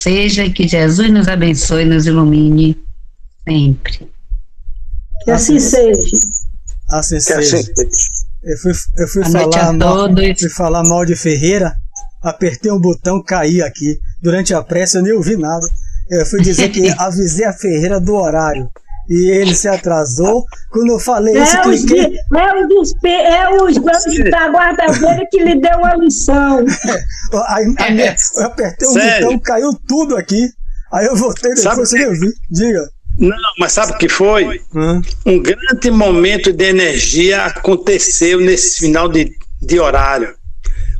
seja e que Jesus nos abençoe e nos ilumine sempre. Que assim seja. Assim seja. Eu fui falar mal de Ferreira, apertei um botão, caí aqui. Durante a prece eu nem ouvi nada. Eu fui dizer que avisei a Ferreira do horário. E ele se atrasou. Quando eu falei isso, cliquei... os bancos da guarda-feira que lhe deu uma lição. Eu apertei um botão, caiu tudo aqui. Aí eu voltei depois, você não viu. Diga. Não, mas sabe o que foi? Um grande momento de energia aconteceu nesse final de horário.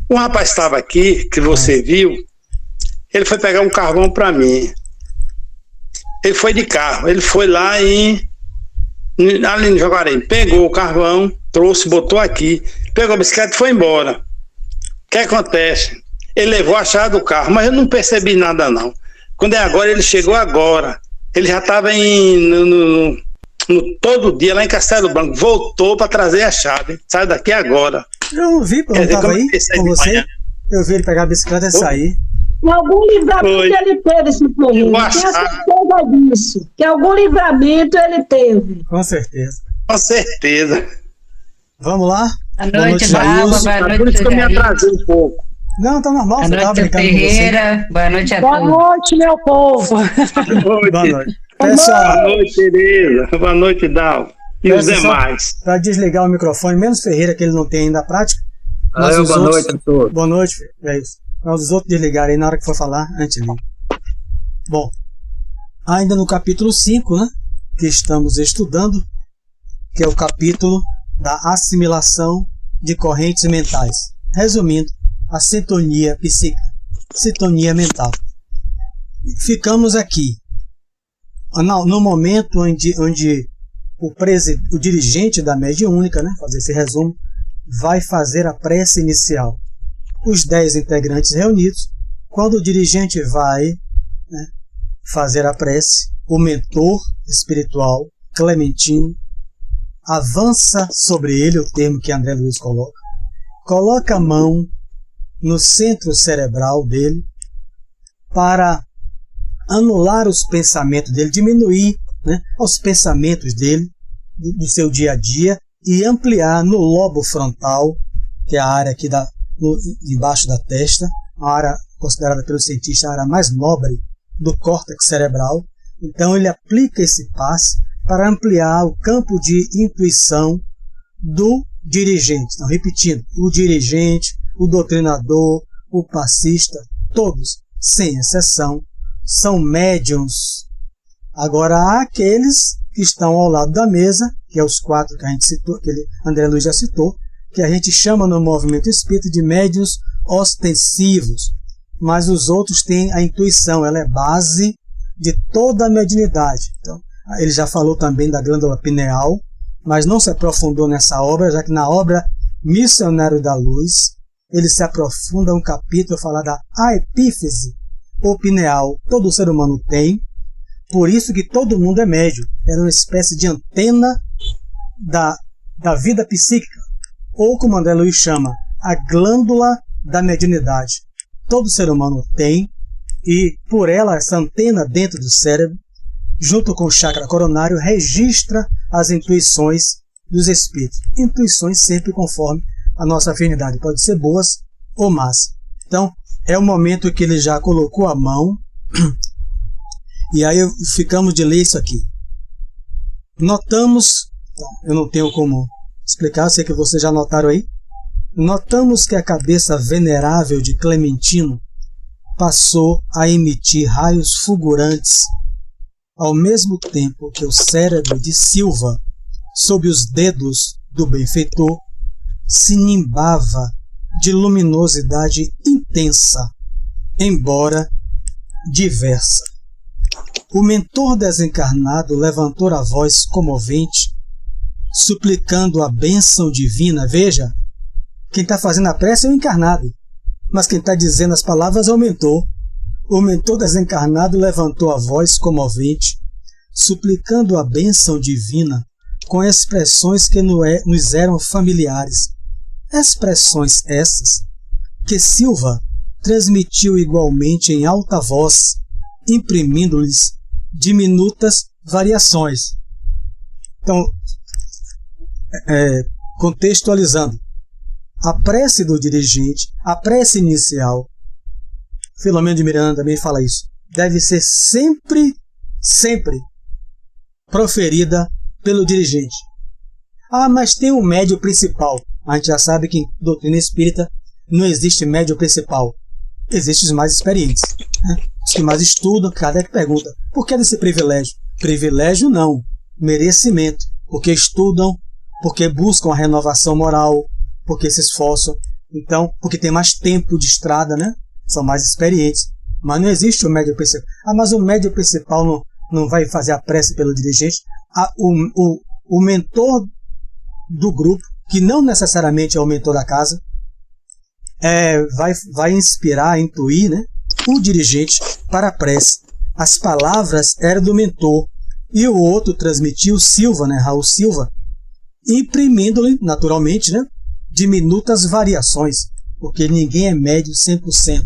Um rapaz estava aqui, que você viu, ele foi pegar um carvão para mim. Ele foi de carro, ele foi lá ali no Jaguarém, pegou o carvão, trouxe, botou aqui, pegou a bicicleta e foi embora. O que acontece? Ele levou a chave do carro, mas eu não percebi nada não. Quando é agora, ele chegou agora. Ele já estava todo dia lá em Castelo Branco, voltou para trazer a chave. Sai daqui agora. Eu não vi, eu não estava aí com você. Eu vi ele pegar a bicicleta e sair. Algum livramento ele teve, esse Ferreira. Tenho certeza disso. Que algum livramento ele teve. Com certeza. Com certeza. Vamos lá? Boa noite, Dalva. Boa noite, por isso que eu me atrasei um pouco. Não, tá normal. Boa noite, Ferreira. Boa noite a todos. Boa noite, meu povo. Boa noite. Boa noite, Tereza. Boa noite, Dalva. E os demais. Para desligar o microfone, menos Ferreira, que ele não tem ainda a prática. Boa noite a todos. Boa noite, é isso. Nós os outros desligarem aí na hora que for falar, antes de mim. Bom, ainda no capítulo 5, né, que estamos estudando, que é o capítulo da assimilação de correntes mentais. Resumindo, a sintonia psíquica, sintonia mental. Ficamos aqui, no momento onde o dirigente da mediúnica, né, fazer esse resumo, vai fazer a prece inicial. Os 10 integrantes reunidos, quando o dirigente vai, né, fazer a prece, o mentor espiritual, Clementino, avança sobre ele, o termo que André Luiz coloca a mão no centro cerebral dele para anular os pensamentos dele, diminuir, né, os pensamentos dele, do seu dia a dia, e ampliar no lobo frontal, que é a área aqui embaixo da testa, a área considerada pelo cientista a área mais nobre do córtex cerebral. Então ele aplica esse passe para ampliar o campo de intuição do dirigente. Então, repetindo, o dirigente, o doutrinador, o passista, todos, sem exceção, são médiums. Agora há aqueles que estão ao lado da mesa, que é os 4 que a gente citou, que André Luiz já citou, que a gente chama no movimento espírita de médiuns ostensivos, mas os outros têm a intuição, ela é base de toda a mediunidade. Então, ele já falou também da glândula pineal, mas não se aprofundou nessa obra, já que na obra Missionário da Luz, ele se aprofunda um capítulo a falar da epífise, ou pineal, todo ser humano tem, por isso que todo mundo é médium. É uma espécie de antena da vida psíquica, ou como André Luiz chama, a glândula da mediunidade. Todo ser humano tem, e por ela, essa antena dentro do cérebro, junto com o chakra coronário, registra as intuições dos espíritos. Intuições sempre conforme a nossa afinidade, pode ser boas ou más. Então, é o momento que ele já colocou a mão, e aí ficamos de ler isso aqui. Notamos, eu não tenho como explicar, sei que vocês já notaram aí, notamos que a cabeça venerável de Clementino passou a emitir raios fulgurantes, ao mesmo tempo que o cérebro de Silva, sob os dedos do benfeitor, se nimbava de luminosidade intensa, embora diversa. O mentor desencarnado levantou a voz comovente, suplicando a bênção divina. Veja, quem está fazendo a prece é o encarnado, mas quem está dizendo as palavras é o mentor. O mentor desencarnado levantou a voz comovente, suplicando a bênção divina com expressões que nos eram familiares. Expressões essas que Silva transmitiu igualmente em alta voz imprimindo-lhes diminutas variações. Então, contextualizando, a prece do dirigente, a prece inicial, Filomeno de Miranda também fala isso, deve ser sempre proferida pelo dirigente. Ah, mas tem um médio principal. A gente já sabe que em doutrina espírita não existe médio principal. Existem os mais experientes, né? Os que mais estudam. Kardec pergunta, por que desse privilégio? Privilégio não, merecimento. Porque estudam, porque buscam a renovação moral, porque se esforçam. Então, porque tem mais tempo de estrada, né? São mais experientes. Mas não existe o médio principal. Ah, mas o médio principal não vai fazer a prece pelo dirigente. O mentor do grupo, que não necessariamente é o mentor da casa, vai inspirar, intuir, né, o dirigente para a prece. As palavras eram do mentor e o outro transmitiu, Silva, né, Raul Silva, imprimindo-lhe, naturalmente, né, diminutas variações, porque ninguém é médio 100%.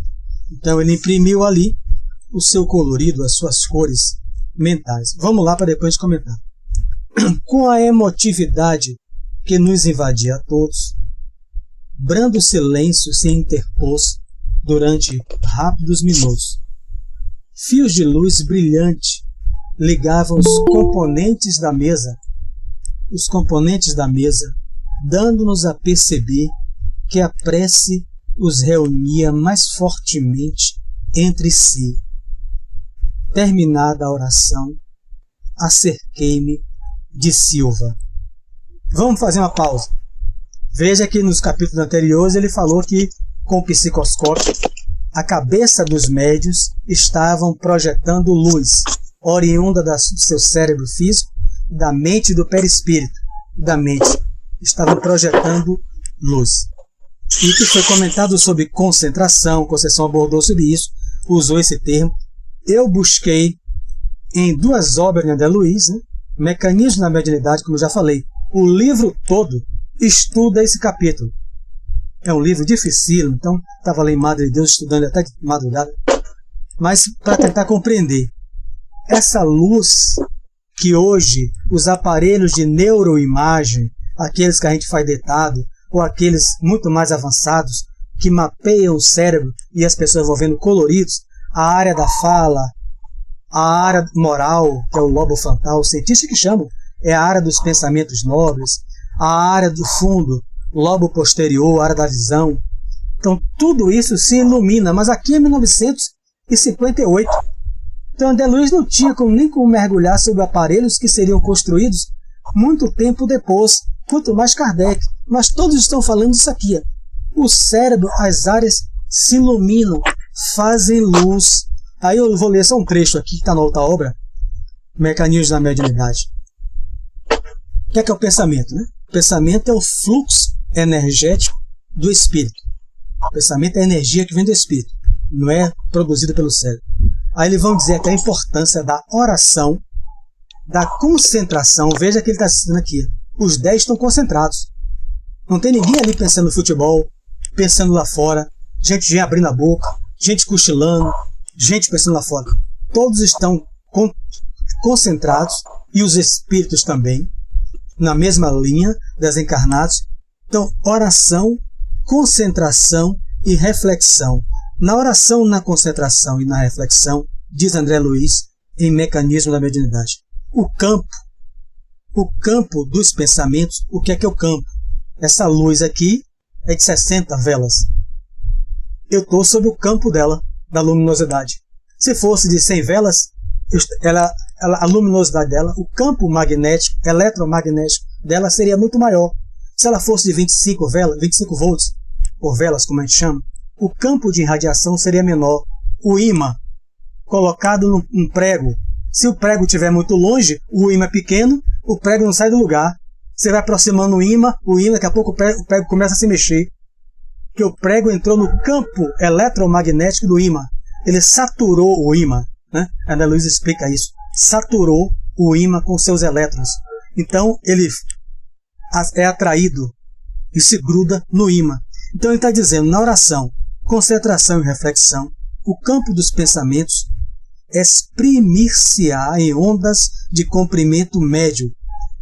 Então ele imprimiu ali o seu colorido, as suas cores mentais. Vamos lá para depois de comentar. Com a emotividade que nos invadia a todos, brando silêncio se interpôs durante rápidos minutos. Fios de luz brilhante ligavam os componentes da mesa, dando-nos a perceber que a prece os reunia mais fortemente entre si. Terminada a oração, acerquei-me de Silva. Vamos fazer uma pausa. Veja que nos capítulos anteriores ele falou que, com o psicoscópio, a cabeça dos médios estavam projetando luz, oriunda do seu cérebro físico, da mente do perispírito, da mente. Estavam projetando luz. E que foi comentado sobre concentração, Conceição abordou sobre isso, usou esse termo. Eu busquei em duas obras de André Luiz, né, Mecanismo da Mediunidade, como eu já falei. O livro todo estuda esse capítulo. É um livro dificílimo, então estava lá em Madre de Deus estudando até de madrugada. Mas para tentar compreender essa luz que hoje os aparelhos de neuroimagem, aqueles que a gente faz deitado, ou aqueles muito mais avançados, que mapeiam o cérebro e as pessoas vão vendo coloridos, a área da fala, a área moral, que é o lobo frontal, os cientistas que chamam, é a área dos pensamentos nobres, a área do fundo, lobo posterior, a área da visão. Então tudo isso se ilumina, mas aqui é 1958. Então André Luiz não tinha nem como mergulhar sobre aparelhos que seriam construídos muito tempo depois, quanto mais Kardec. Mas todos estão falando disso aqui. O cérebro, as áreas se iluminam, fazem luz. Aí eu vou ler só um trecho aqui que está na outra obra, Mecanismos da Mediunidade. O que é o pensamento, né? O pensamento é o fluxo energético do espírito. O pensamento é a energia que vem do espírito, não é produzida pelo cérebro. Aí eles vão dizer que a importância da oração, da concentração. Veja que ele está citando aqui. Os 10 estão concentrados. Não tem ninguém ali pensando no futebol, pensando lá fora, gente abrindo a boca, gente cochilando, gente pensando lá fora. Todos estão concentrados, e os espíritos também, na mesma linha das encarnados. Então, oração, concentração e reflexão. Na oração, na concentração e na reflexão, diz André Luiz, em Mecanismo da Mediunidade, o campo dos pensamentos. O que é o campo? Essa luz aqui é de 60 velas. Eu estou sob o campo dela, da luminosidade. Se fosse de 100 velas, a luminosidade dela, o campo magnético, eletromagnético dela seria muito maior. Se ela fosse de 25 volts, por velas, como a gente chama, o campo de irradiação seria menor. O ímã, colocado num prego, se o prego estiver muito longe, o ímã é pequeno, o prego não sai do lugar. Você vai aproximando o ímã, daqui a pouco o prego começa a se mexer. Porque o prego entrou no campo eletromagnético do ímã. Ele saturou o ímã, né? A Ana Luísa explica isso. Saturou o ímã com seus elétrons. Então ele é atraído e se gruda no ímã. Então ele está dizendo, na oração, concentração e reflexão, o campo dos pensamentos exprimir-se-á em ondas de comprimento médio,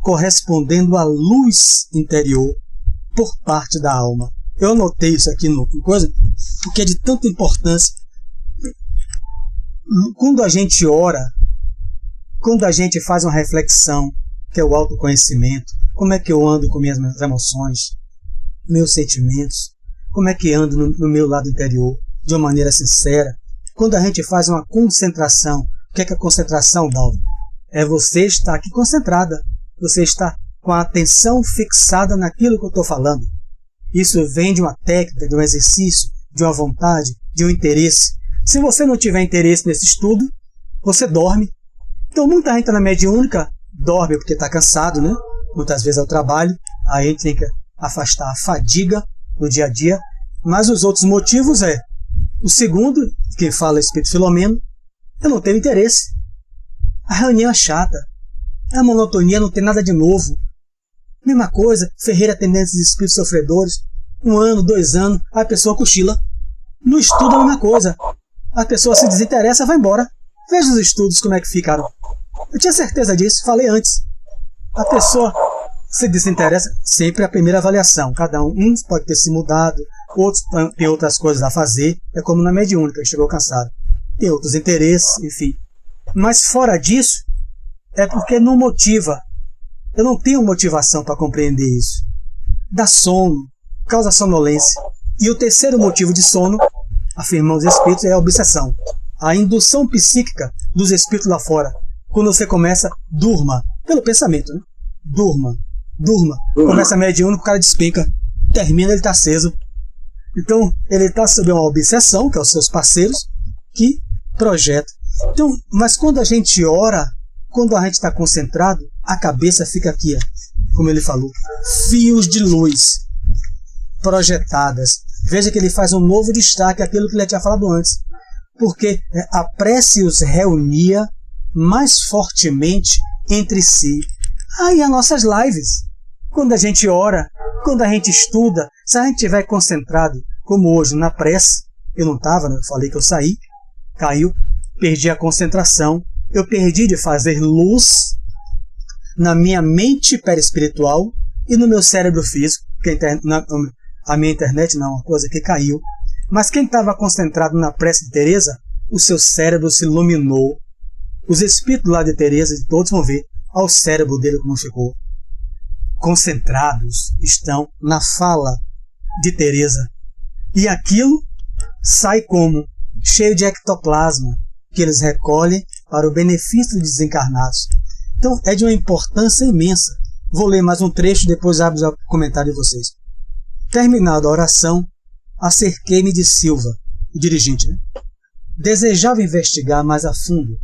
correspondendo à luz interior por parte da alma. Eu anotei isso aqui no coisa, porque é de tanta importância. Quando a gente ora, quando a gente faz uma reflexão, que é o autoconhecimento, como é que eu ando com minhas emoções, meus sentimentos, como é que ando no meu lado interior, de uma maneira sincera. Quando a gente faz uma concentração, o que é a concentração, Dalva? É você estar aqui concentrada, você está com a atenção fixada naquilo que eu estou falando. Isso vem de uma técnica, de um exercício, de uma vontade, de um interesse. Se você não tiver interesse nesse estudo, você dorme. Então muita gente está na mediúnica, dorme porque está cansado, né? Muitas vezes é o trabalho, aí a gente tem que afastar a fadiga no dia a dia. Mas os outros motivos é: o segundo, quem fala é o Espírito Filomeno, eu não tenho interesse. A reunião é chata, a monotonia, não tem nada de novo. Mesma coisa, Ferreira Atendentes de Espíritos Sofredores, 1 ano, 2 anos, a pessoa cochila. No estudo é a mesma coisa. A pessoa se desinteressa e vai embora. Veja os estudos como é que ficaram. Eu tinha certeza disso, falei antes. A pessoa se desinteressa, sempre a primeira avaliação. Cada um pode ter se mudado, outros tem outras coisas a fazer. É como na mediúnica, chegou cansado. Tem outros interesses, enfim. Mas fora disso, é porque não motiva. Eu não tenho motivação para compreender isso. Dá sono, causa sonolência. E o terceiro motivo de sono, afirmam os espíritos, é a obsessão. A indução psíquica dos espíritos lá fora. Quando você começa, durma. Pelo pensamento, né? Durma. Começa mediúnico, o cara despenca. Termina, ele está aceso. Então, ele está sob uma obsessão, que é os seus parceiros, que projeta. Então, mas quando a gente ora, quando a gente está concentrado, a cabeça fica aqui, como ele falou, fios de luz projetadas. Veja que ele faz um novo destaque àquilo que ele tinha falado antes. Porque a prece os reunia mais fortemente entre si. Aí as nossas lives, quando a gente ora, quando a gente estuda, se a gente estiver concentrado, como hoje na prece, eu não estava, né? Eu falei que eu saí, caiu, perdi a concentração, eu perdi de fazer luz na minha mente perispiritual e no meu cérebro físico, porque a minha internet não é uma coisa que caiu. Mas quem estava concentrado na prece de Teresa, o seu cérebro se iluminou. Os espíritos lá de Teresa, de todos vão ver ao cérebro dele como ficou. Concentrados estão na fala de Teresa. E aquilo sai como? Cheio de ectoplasma, que eles recolhem para o benefício dos desencarnados. Então é de uma importância imensa. Vou ler mais um trecho, depois abro o comentário de vocês. Terminada a oração, acerquei-me de Silva, o dirigente, né? Desejava investigar mais a fundo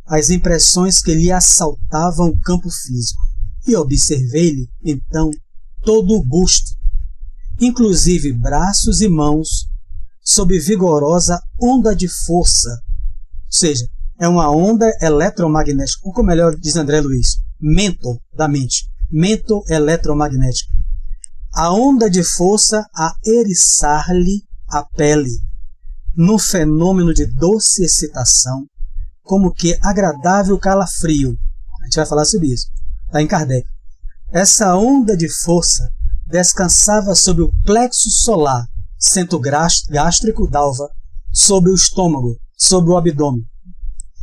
as impressões que lhe assaltavam o campo físico e observei-lhe, então, todo o busto, inclusive braços e mãos, sob vigorosa onda de força. Ou seja, é uma onda eletromagnética, ou como melhor diz André Luiz, mento da mente, mento eletromagnética. A onda de força a eriçar-lhe a pele, num fenômeno de doce excitação, como que agradável calafrio. A gente vai falar sobre isso, está em Kardec. Essa onda de força descansava sobre o plexo solar, centro gástrico d'alva, sobre o estômago, sobre o abdômen.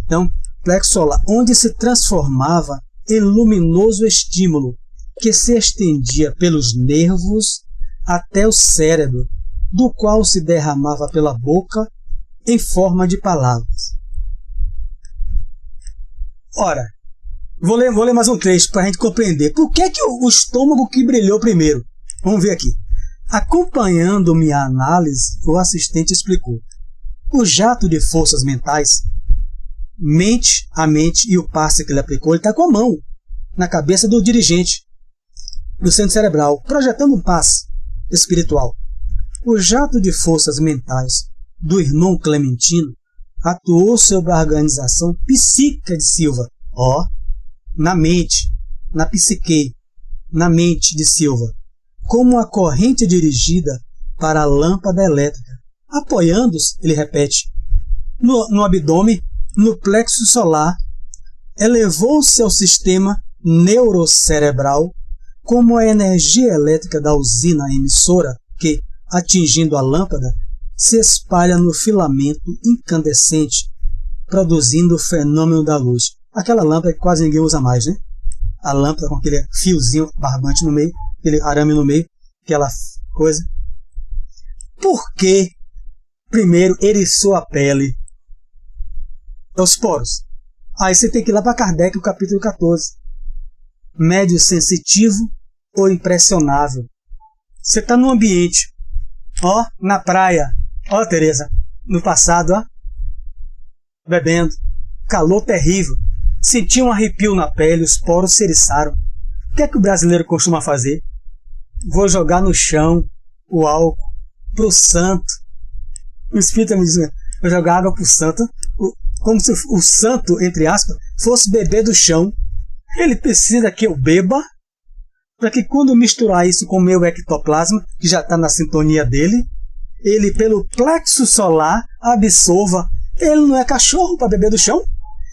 Então, plexo solar, onde se transformava em luminoso estímulo, que se estendia pelos nervos até o cérebro, do qual se derramava pela boca em forma de palavras. Ora, vou ler mais um trecho para a gente compreender. Por que o estômago que brilhou primeiro? Vamos ver aqui. Acompanhando minha análise, o assistente explicou. O jato de forças mentais, a mente e o passe que ele aplicou, ele está com a mão na cabeça do dirigente, do centro cerebral, projetando um passe espiritual. O jato de forças mentais do irmão Clementino atuou sobre a organização psíquica de Silva, na mente, na psique, na mente de Silva, como uma corrente dirigida para a lâmpada elétrica, apoiando-se, ele repete, no abdômen no plexo solar, elevou-se ao sistema neurocerebral como a energia elétrica da usina emissora que, atingindo a lâmpada, se espalha no filamento incandescente, produzindo o fenômeno da luz. Aquela lâmpada que quase ninguém usa mais, né? A lâmpada com aquele fiozinho barbante no meio, aquele arame no meio, aquela coisa. Por que, primeiro, eriçou a pele? Os poros. Aí você tem que ir lá para Kardec, no capítulo 14. Médio sensitivo ou impressionável. Você está num ambiente, ó, na praia, ó, Tereza, no passado, ó, bebendo, calor terrível, senti um arrepio na pele, os poros se eriçaram. O que é que o brasileiro costuma fazer? Vou jogar no chão o álcool pro santo. O espírito me diz, vou jogar água pro santo, como se o santo, entre aspas, fosse beber do chão. Ele precisa que eu beba, para que quando misturar isso com o meu ectoplasma, que já está na sintonia dele, ele pelo plexo solar absorva. Ele não é cachorro para beber do chão.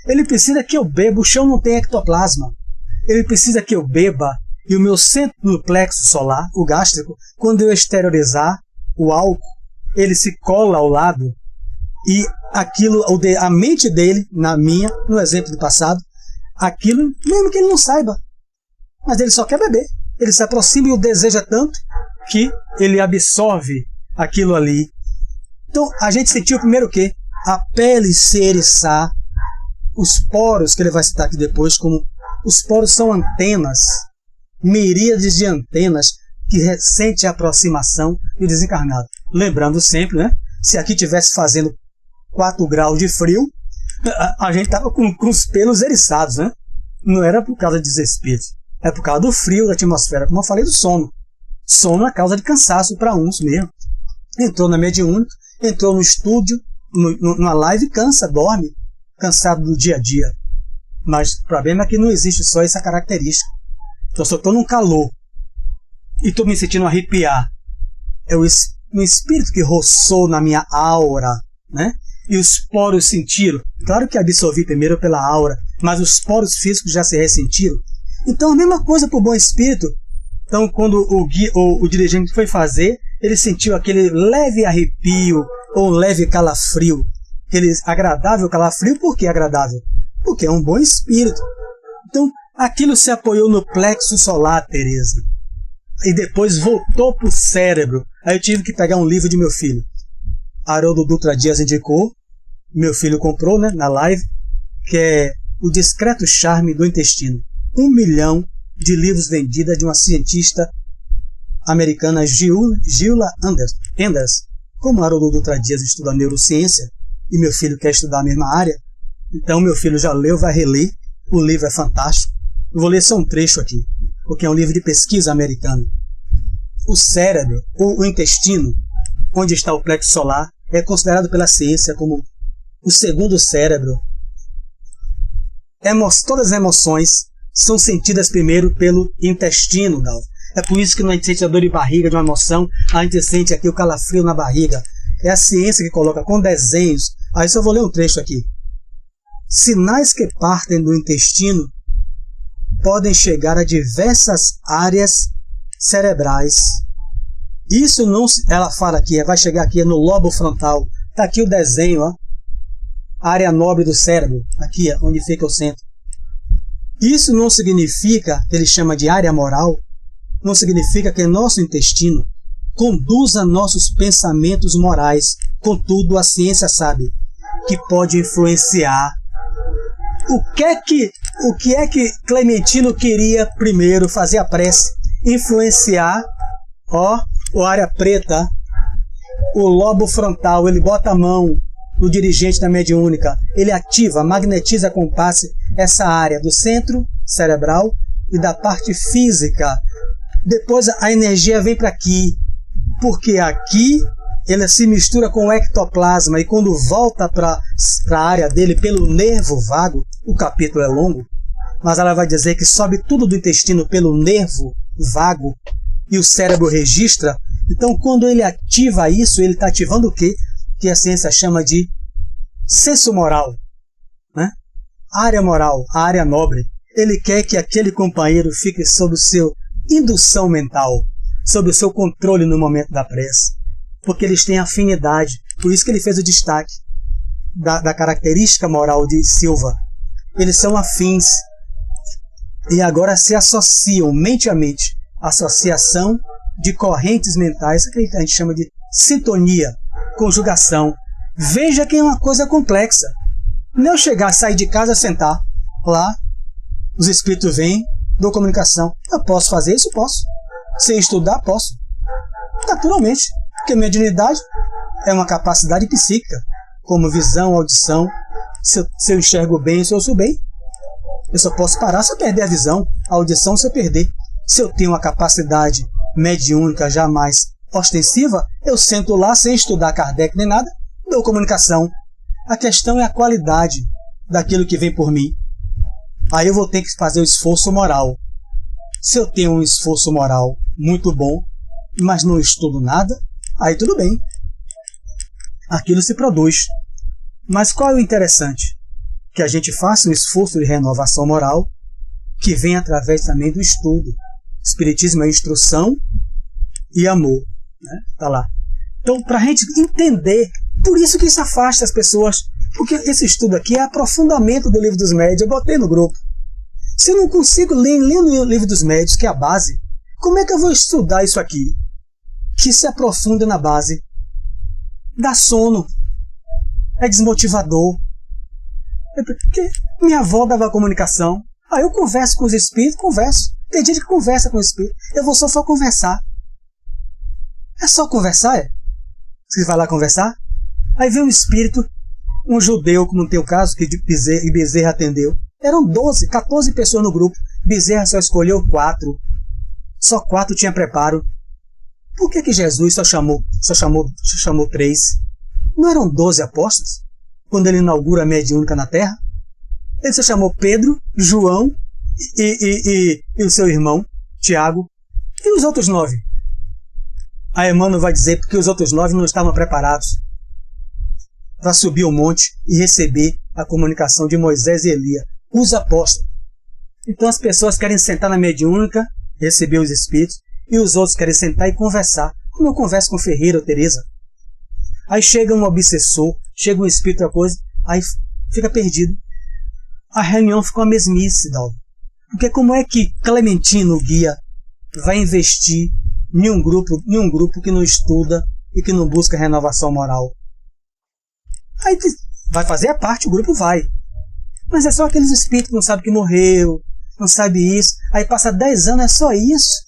Ele precisa que eu beba. O chão não tem ectoplasma. Ele precisa que eu beba. E o meu centro do plexo solar, o gástrico, quando eu exteriorizar o álcool, ele se cola ao lado. E aquilo, a mente dele, na minha, no exemplo do passado, aquilo, mesmo que ele não saiba, mas ele só quer beber. Ele se aproxima e o deseja tanto que ele absorve aquilo ali. Então, a gente sentiu primeiro o quê? A pele se eriçar, os poros, que ele vai citar aqui depois, como os poros são antenas, miríades de antenas que sentem a aproximação do desencarnado. Lembrando sempre, né? Se aqui estivesse fazendo 4 graus de frio, a gente estava com os pelos eriçados, né? Não era por causa de desespero, é por causa do frio da atmosfera, como eu falei do sono. Sono é causa de cansaço para uns mesmo. Entrou na mediúnica, entrou no estúdio, numa live, cansa, dorme, cansado do dia a dia. Mas o problema é que não existe só essa característica. Então, se eu estou num calor e estou me sentindo arrepiar, é o espírito que roçou na minha aura, né? E os poros sentiram. Claro que absorvi primeiro pela aura, mas os poros físicos já se ressentiram. Então, a mesma coisa para o bom espírito. Então, quando o dirigente foi fazer, ele sentiu aquele leve arrepio ou leve calafrio. Aquele agradável calafrio. Por que agradável? Porque é um bom espírito. Então, aquilo se apoiou no plexo solar, Tereza. E depois voltou para o cérebro. Aí eu tive que pegar um livro de meu filho. Haroldo Dutra Dias indicou, meu filho comprou, né, na live, que é O Discreto Charme do Intestino. 1 milhão de livros vendidos de uma cientista americana, Gilda Anders. Como Haroldo Dutra Dias estuda neurociência e meu filho quer estudar a mesma área, então meu filho já leu, vai reler. O livro é fantástico. Eu vou ler só um trecho aqui, porque é um livro de pesquisa americano. O cérebro, ou o intestino, onde está o plexo solar, é considerado pela ciência como o segundo cérebro. Todas as emoções são sentidas primeiro pelo intestino, Gal. É por isso que não sente a dor de barriga de uma emoção, a gente sente aqui o calafrio na barriga. É a ciência que coloca com desenhos. Aí só vou ler um trecho aqui. Sinais que partem do intestino podem chegar a diversas áreas cerebrais. Isso não, ela fala aqui, vai chegar aqui no lobo frontal. Está aqui o desenho, ó. Área nobre do cérebro, aqui onde fica o centro. Isso não significa, que ele chama de área moral, não significa que nosso intestino conduza nossos pensamentos morais. Contudo, a ciência sabe que pode influenciar. O que é que Clementino queria primeiro fazer a prece? Influenciar, ó, o área preta, o lobo frontal. Ele bota a mão no dirigente da mediúnica, ele ativa, magnetiza com passe essa área do centro cerebral e da parte física. Depois a energia vem para aqui, porque aqui ela se mistura com o ectoplasma e quando volta para a área dele pelo nervo vago, o capítulo é longo, mas ela vai dizer que sobe tudo do intestino pelo nervo vago e o cérebro registra. Então, quando ele ativa isso, ele está ativando o quê? Que a ciência chama de senso moral. né? A área moral, a área nobre, ele quer que aquele companheiro fique sob o seu indução mental, sob o seu controle no momento da prece, porque eles têm afinidade. Por isso que ele fez o destaque da característica moral de Silva. Eles são afins e agora se associam mente a mente. Associação de correntes mentais, que a gente chama de sintonia, conjugação. Veja que é uma coisa complexa. Não eu chegar, sair de casa, sentar lá, os espíritos vêm, dou comunicação. Eu posso fazer isso? Posso. Sem estudar? Posso. Naturalmente, porque mediunidade é uma capacidade psíquica, como visão, audição. Se eu enxergo bem, se eu ouço bem, eu só posso parar se eu perder a visão, a audição se eu perder. Se eu tenho uma capacidade mediúnica jamais ostensiva, eu sento lá sem estudar Kardec nem nada, dou comunicação. A questão é a qualidade daquilo que vem por mim. Aí eu vou ter que fazer o esforço moral. Se eu tenho um esforço moral muito bom, mas não estudo nada, aí tudo bem. Aquilo se produz. Mas qual é o interessante? Que a gente faça um esforço de renovação moral que vem através também do estudo. Espiritismo é instrução e amor. Né? Tá lá. Então, para a gente entender, por isso que isso afasta as pessoas, porque esse estudo aqui é aprofundamento do Livro dos Médiuns. Eu botei no grupo. Se eu não consigo ler o Livro dos Médiuns, que é a base, como é que eu vou estudar isso aqui? Que se aprofunda na base. Dá sono. É desmotivador. Porque minha avó dava comunicação. Aí eu converso com os espíritos, converso. Tem gente que conversa com o espírito. Eu vou só conversar. É só conversar, é? Você vai lá conversar? Aí vem um espírito, um judeu, como tem o caso, que Bezerra atendeu. Eram 12, 14 pessoas no grupo. Bezerra só escolheu 4. Só 4 tinha preparo. Por que Jesus só chamou 3? Não eram 12 apóstolos? Quando ele inaugura a mediúnica na Terra? Ele só chamou Pedro, João e o seu irmão, Tiago. E os outros 9? A Emmanuel vai dizer porque os outros 9 não estavam preparados para subir o monte e receber a comunicação de Moisés e Elias, os apóstolos. Então as pessoas querem sentar na mediúnica, receber os espíritos, e os outros querem sentar e conversar, como eu converso com Ferreira ou Teresa. Aí chega um obsessor, chega um espírito, outra coisa, aí fica perdido. A reunião fica uma mesmice, Dalva. Porque como é que Clementino, o guia, vai investir em um grupo que não estuda e que não busca renovação moral? Aí vai fazer a parte, o grupo vai. Mas é só aqueles espíritos que não sabem que morreu, não sabe isso. Aí passa 10 anos, é só isso?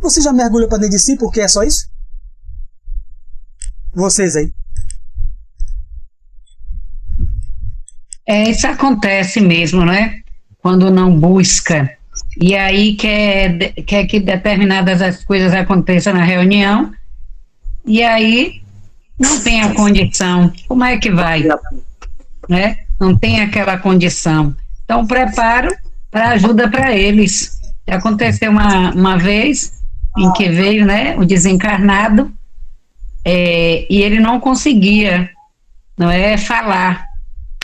Você já mergulhou para dentro de si porque é só isso? Vocês aí. Isso acontece mesmo, né? Quando não busca. E aí quer que determinadas as coisas aconteçam na reunião. E aí não tem a condição. Como é que vai? Né? Não tem aquela condição. Então, preparo para ajuda para eles. Aconteceu uma vez em que veio, né, o desencarnado, e ele não conseguia, não é, falar.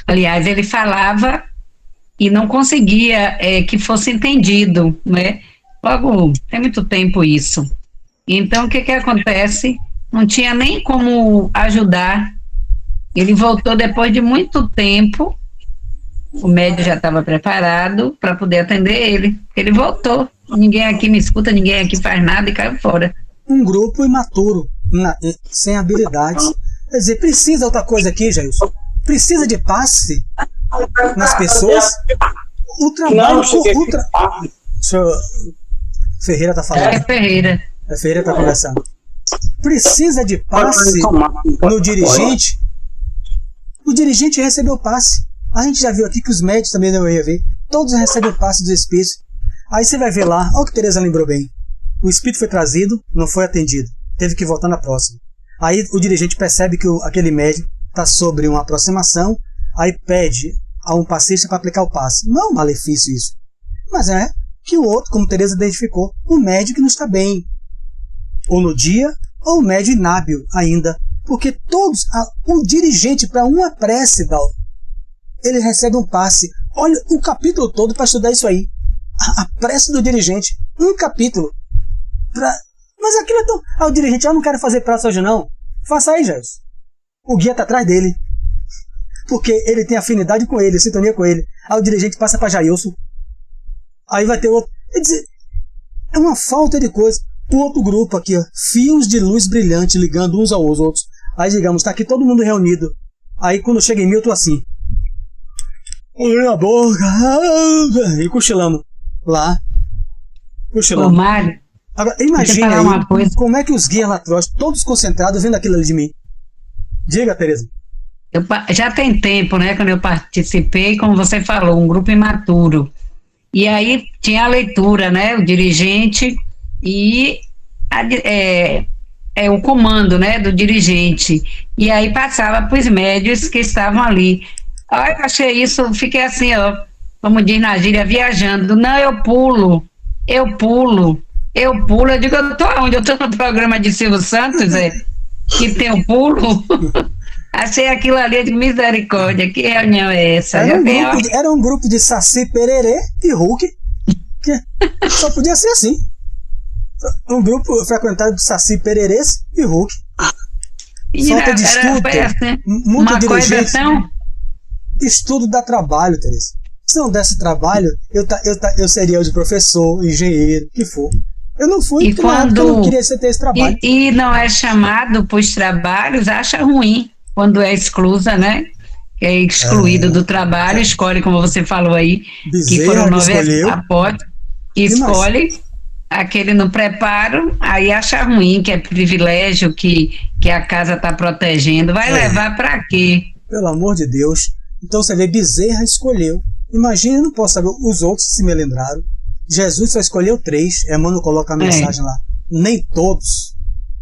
Aliás, ele falava e não conseguia que fosse entendido, né? Logo, tem muito tempo isso. Então, o que acontece? Não tinha nem como ajudar. Ele voltou depois de muito tempo. O médium já estava preparado para poder atender ele. Ele voltou. Ninguém aqui me escuta, ninguém aqui faz nada e caiu fora. Um grupo imaturo, sem habilidades. Quer dizer, precisa outra coisa aqui, Jailson. Precisa de passe nas pessoas. O trabalho... Ferreira está falando. É Ferreira. A Ferreira está conversando. Precisa de passe no dirigente. O dirigente recebeu passe. A gente já viu aqui que os médicos também não iam ver. Todos recebem o passe dos espíritos. Aí você vai ver lá, olha o que a Teresa lembrou bem. O espírito foi trazido, não foi atendido. Teve que voltar na próxima. Aí o dirigente percebe que aquele médium está sobre uma aproximação, aí pede a um passista para aplicar o passe. Não é um malefício isso. Mas é que o outro, como Teresa identificou, o médium que não está bem. Ou no dia, ou o médium inábil ainda. Porque todos, o dirigente para uma prece, ele recebe um passe. Olha, o capítulo todo para estudar isso aí. A prece do dirigente. Um capítulo. Mas aquilo é tão... o dirigente, eu não quero fazer praça hoje não. Faça aí, Jesus. O guia está atrás dele. Porque ele tem afinidade com ele, sintonia com ele. Aí o dirigente passa para Jailson. Aí vai ter outro. Quer dizer, é uma falta de coisa. O outro grupo aqui, ó, fios de luz brilhante ligando uns aos outros. Aí, digamos, está aqui todo mundo reunido. Aí, quando chega em mim, eu tô assim. Olhando a boca. E cochilando. Lá. Cochilando. Ô, Mário, agora, imagine aí como é que os guias lá atrás, todos concentrados, vendo aquilo ali de mim. Diga, Tereza. Já tem tempo, né, quando eu participei, como você falou, um grupo imaturo. E aí tinha a leitura, né, o dirigente e o comando, né, do dirigente. E aí passava para os médios que estavam ali. Aí eu achei isso, fiquei assim, ó, como diz na gíria, viajando. Não, eu pulo. Eu digo, eu tô onde? Eu tô no programa de Silvio Santos, que tem o pulo. Achei aquilo ali de misericórdia. Que reunião é essa? Era um grupo de Saci Pererê e Hulk. Que só podia ser assim. Um grupo frequentado de Saci Pererês e Hulk. Falta de estudo. Assim, muito dirigente. Estudo dá trabalho, Teresa. Se não desse trabalho, eu seria o de professor, engenheiro, que for. Eu não fui, porque eu não queria ter esse trabalho. E não é chamado para os trabalhos, acha ruim. Quando é exclusa, né? Que é excluído do trabalho, escolhe, como você falou aí, que foram 9 apotes, escolhe aquele no preparo, aí acha ruim, que é privilégio, que a casa está protegendo. Vai levar para quê? Pelo amor de Deus. Então você vê, Bezerra escolheu. Imagina, eu não posso saber os outros se me lembraram. Jesus só escolheu 3. Emmanuel coloca a mensagem lá. Nem todos.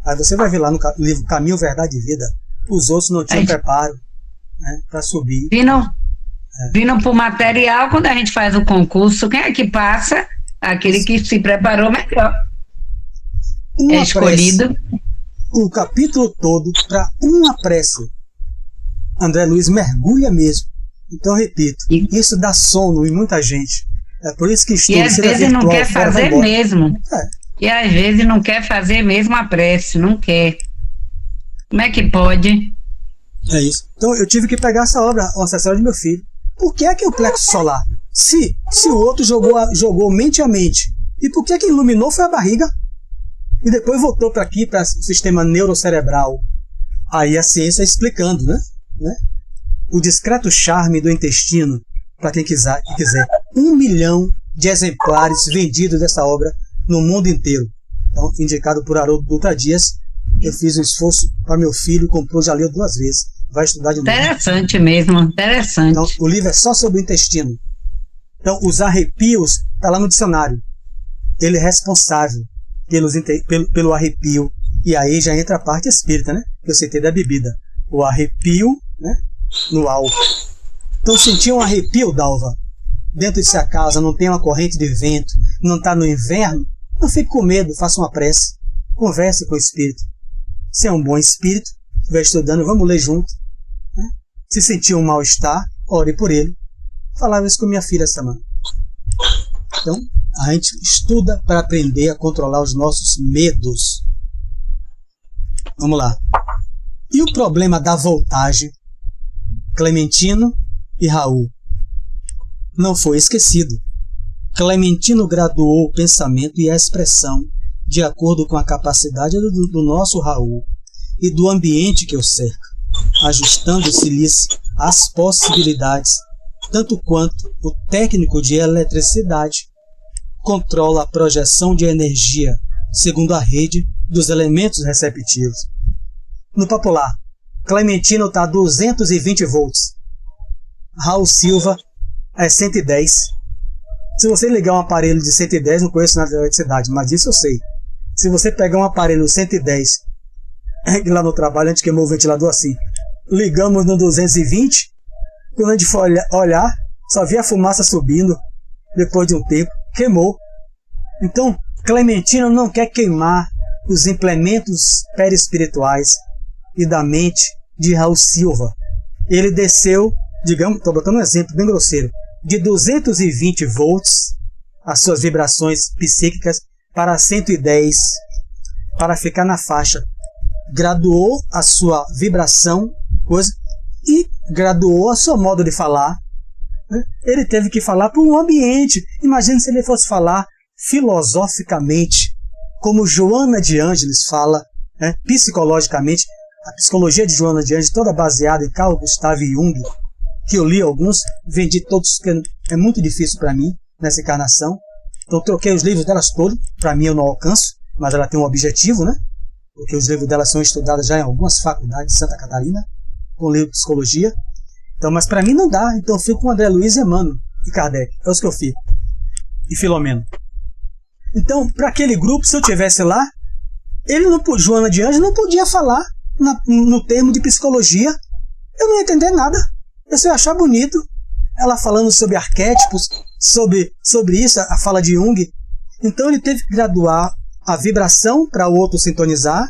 Aí você vai ver lá no livro Caminho, Verdade e Vida. Os outros não tinham preparo, né, para subir. Vindo por material, quando a gente faz o concurso, quem é que passa? Aquele que se preparou melhor. É escolhido. O capítulo todo para uma prece. André Luiz mergulha mesmo. Então, repito, isso dá sono em muita gente. É por isso que estuda. E às vezes não quer fazer mesmo. E às vezes não quer fazer mesmo a prece, não quer. Como é que pode? É isso. Então eu tive que pegar essa obra, o ancestral de meu filho. Por que é que o plexo solar? Se o outro jogou mente a mente, e por que é que iluminou foi a barriga? E depois voltou para aqui, para o sistema neurocerebral. Aí a ciência explicando, né? O discreto charme do intestino, para quem quiser. 1 milhão de exemplares vendidos dessa obra no mundo inteiro. Então, indicado por Haroldo Dutra Dias. Eu fiz um esforço para meu filho, comprou, já leu 2 vezes. Vai estudar de novo. Interessante mesmo, interessante. Então, o livro é só sobre o intestino. Então, os arrepios, está lá no dicionário. Ele é responsável pelo arrepio. E aí já entra a parte espírita, né? Que eu citei da bebida. O arrepio, né? No álcool. Então, sentir um arrepio, Dalva, dentro de sua casa, não tem uma corrente de vento, não está no inverno, não fique com medo, faça uma prece. Converse com o espírito. Se é um bom espírito, estiver estudando, vamos ler junto. Né? Se sentir um mal-estar, ore por ele. Falava isso com minha filha essa semana. Então, a gente estuda para aprender a controlar os nossos medos. Vamos lá. E o problema da voltagem? Clementino e Raul. Não foi esquecido. Clementino graduou o pensamento e a expressão de acordo com a capacidade do nosso Raul e do ambiente que o cerca, ajustando-se-lhes às possibilidades, tanto quanto o técnico de eletricidade controla a projeção de energia segundo a rede dos elementos receptivos. No popular, Clementino está a 220 volts, Raul Silva é 110. Se você ligar um aparelho de 110, não conheço nada de eletricidade, mas isso eu sei. Se você pegar um aparelho 110, lá no trabalho a gente queimou o ventilador assim, ligamos no 220, quando a gente foi olhar, só via a fumaça subindo, depois de um tempo, queimou. Então, Clementino não quer queimar os implementos perispirituais e da mente de Raul Silva. Ele desceu digamos, estou botando um exemplo bem grosseiro, de 220 volts, as suas vibrações psíquicas, para 110, para ficar na faixa. Graduou a sua vibração, e graduou a seu modo de falar. Ele teve que falar para um ambiente. Imagine se ele fosse falar filosoficamente, como Joana de Ângeles fala, psicologicamente. A psicologia de Joana de Ângeles, toda baseada em Carl Gustav Jung, que eu li alguns, vendi todos, que é muito difícil para mim nessa encarnação. Então troquei os livros delas todos, para mim eu não alcanço, mas ela tem um objetivo, né? Porque os livros delas são estudados já em algumas faculdades de Santa Catarina, com livro de psicologia. Então, mas para mim não dá, então eu fico com André Luiz, Emmanuel e Kardec, é os que eu fico. E Filomeno. Então, para aquele grupo, se eu tivesse lá, Joana de Ângeles não podia falar no termo de psicologia. Eu não ia entender nada. Eu só ia achar bonito ela falando sobre arquétipos, sobre isso, a fala de Jung. Então ele teve que graduar a vibração para o outro sintonizar,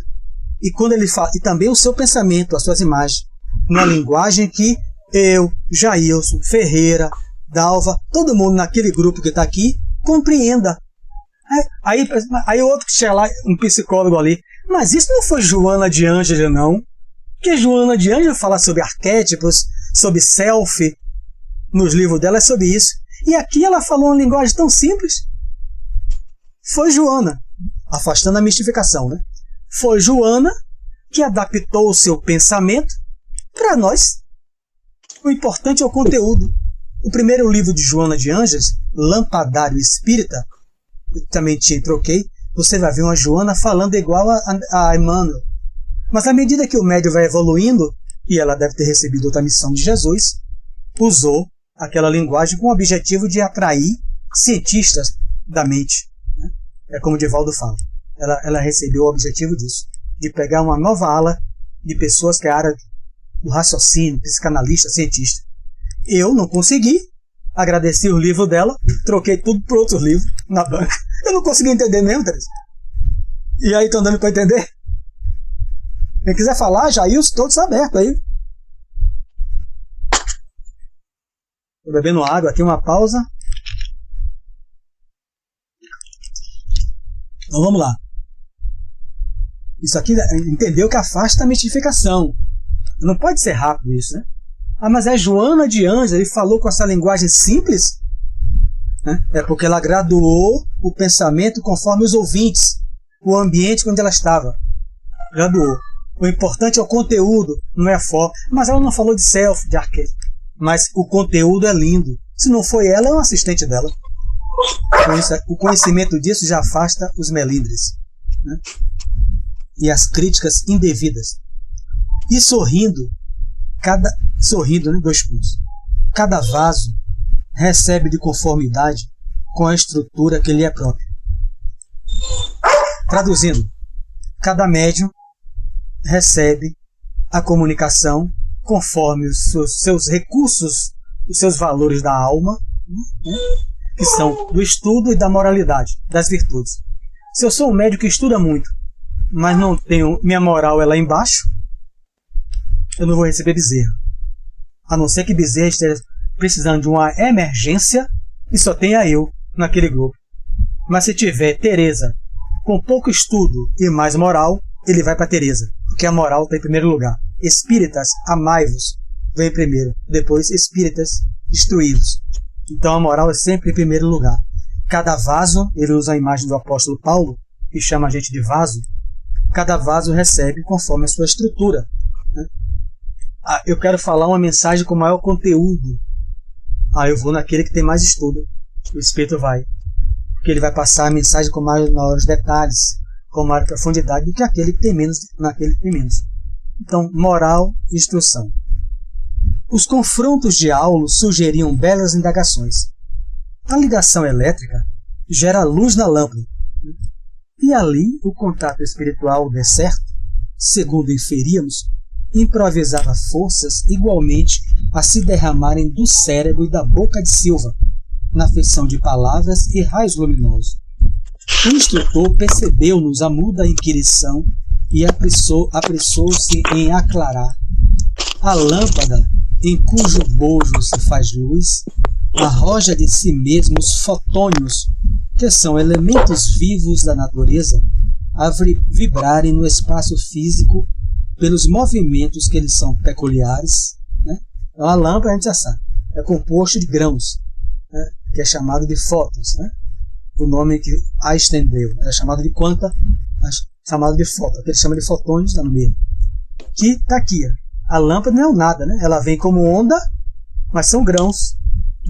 e quando ele fala, e também o seu pensamento, as suas imagens, numa linguagem que eu, Jailson, Ferreira, Dalva, todo mundo naquele grupo que está aqui, compreenda. Aí o outro que tinha lá, um psicólogo ali, mas isso não foi Joana de Ângeles, não. Porque Joana de Ângeles fala sobre arquétipos, sobre self, nos livros dela é sobre isso. E aqui ela falou uma linguagem tão simples. Foi Joana, afastando a mistificação, né? Foi Joana que adaptou o seu pensamento para nós. O importante é o conteúdo. O primeiro livro de Joana de Ângeles, Lampadário Espírita, eu também troquei, você vai ver uma Joana falando igual a Emmanuel. Mas à medida que o médium vai evoluindo, e ela deve ter recebido outra missão de Jesus, usou aquela linguagem com o objetivo de atrair cientistas da mente. É como o Divaldo fala. Ela recebeu o objetivo disso, de pegar uma nova ala de pessoas que é a área do raciocínio, psicanalista, cientista. Eu não consegui, agradeci o livro dela, troquei tudo por outros livros na banca. Eu não consegui entender mesmo, Teresa. E aí, estão dando para entender? Quem quiser falar, Jailson, todos abertos aí. Estou bebendo água aqui, uma pausa. Então vamos lá. Isso aqui, entendeu que afasta a mistificação. Não pode ser rápido isso, né? Ah, mas é Joana de Ângeles, ele falou com essa linguagem simples? Né? É porque ela graduou o pensamento conforme os ouvintes, o ambiente onde ela estava. Graduou. O importante é o conteúdo, não é a forma. Mas ela não falou de self, de arquétipo. Mas o conteúdo é lindo. Se não foi ela, é um assistente dela. O conhecimento disso já afasta os melindres, né? E as críticas indevidas. E sorrindo, né, 2 pontos. Cada vaso recebe de conformidade com a estrutura que lhe é própria. Traduzindo, cada médium recebe a comunicação conforme os seus recursos, os seus valores da alma, né, que são do estudo e da moralidade, das virtudes. Se eu sou um médium que estuda muito, mas não tenho, minha moral é lá embaixo, eu não vou receber Bezerra. A não ser que Bezerra esteja precisando de uma emergência e só tenha eu naquele grupo. Mas se tiver Teresa com pouco estudo e mais moral, ele vai para Teresa, porque a moral está em primeiro lugar. Espíritas, amai-vos, vem primeiro. Depois, espíritas, instruí-vos. Então a moral é sempre em primeiro lugar. Cada vaso, ele usa a imagem do apóstolo Paulo, que chama a gente de vaso. Cada vaso recebe conforme a sua estrutura, né? Eu quero falar uma mensagem com maior conteúdo. Eu vou naquele que tem mais estudo. O Espírito vai. Porque ele vai passar a mensagem com maiores detalhes, com maior profundidade do que aquele que tem menos, naquele que tem menos. Então, moral e instrução. Os confrontos de Aulo sugeriam belas indagações. A ligação elétrica gera luz na lâmpada. E ali o contato espiritual de certo, segundo inferíamos, improvisava forças igualmente a se derramarem do cérebro e da boca de Silva, na feição de palavras e raios luminosos. O instrutor percebeu-nos a muda inquirição e apressou-se em aclarar. A lâmpada em cujo bojo se faz luz, arroja de si mesmo os fotônios, que são elementos vivos da natureza, a vibrarem no espaço físico pelos movimentos que eles são peculiares. Né? Então a lâmpada, a gente já sabe, é composto de grãos, né? Que é chamado de fótons. Né? O nome que Einstein deu era chamado de quanta, chamado de fóton, que ele chama de fotônios no meio. Que está aqui. A lâmpada não é nada, né? Ela vem como onda, mas são grãos,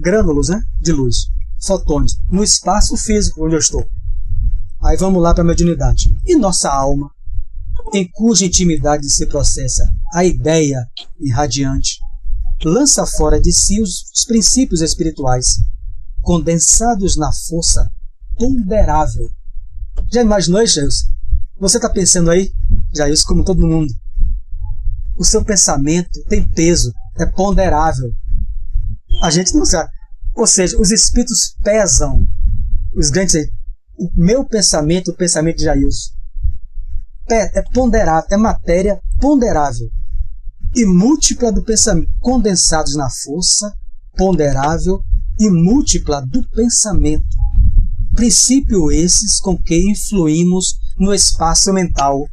grânulos, né? De luz, fotões, no espaço físico onde eu estou. Aí vamos lá para a mediunidade. E nossa alma, em cuja intimidade se processa a ideia irradiante, lança fora de si os princípios espirituais, condensados na força ponderável. Já imaginou, Jailson? Você está pensando aí, Jailson, como todo mundo. O seu pensamento tem peso, é ponderável. A gente não sabe. Ou seja, os espíritos pesam. Os grandes. O meu pensamento, o pensamento de Jailson, é ponderável, é matéria ponderável e múltipla do pensamento, condensados na força ponderável e múltipla do pensamento. Princípio esses com que influímos no espaço mental.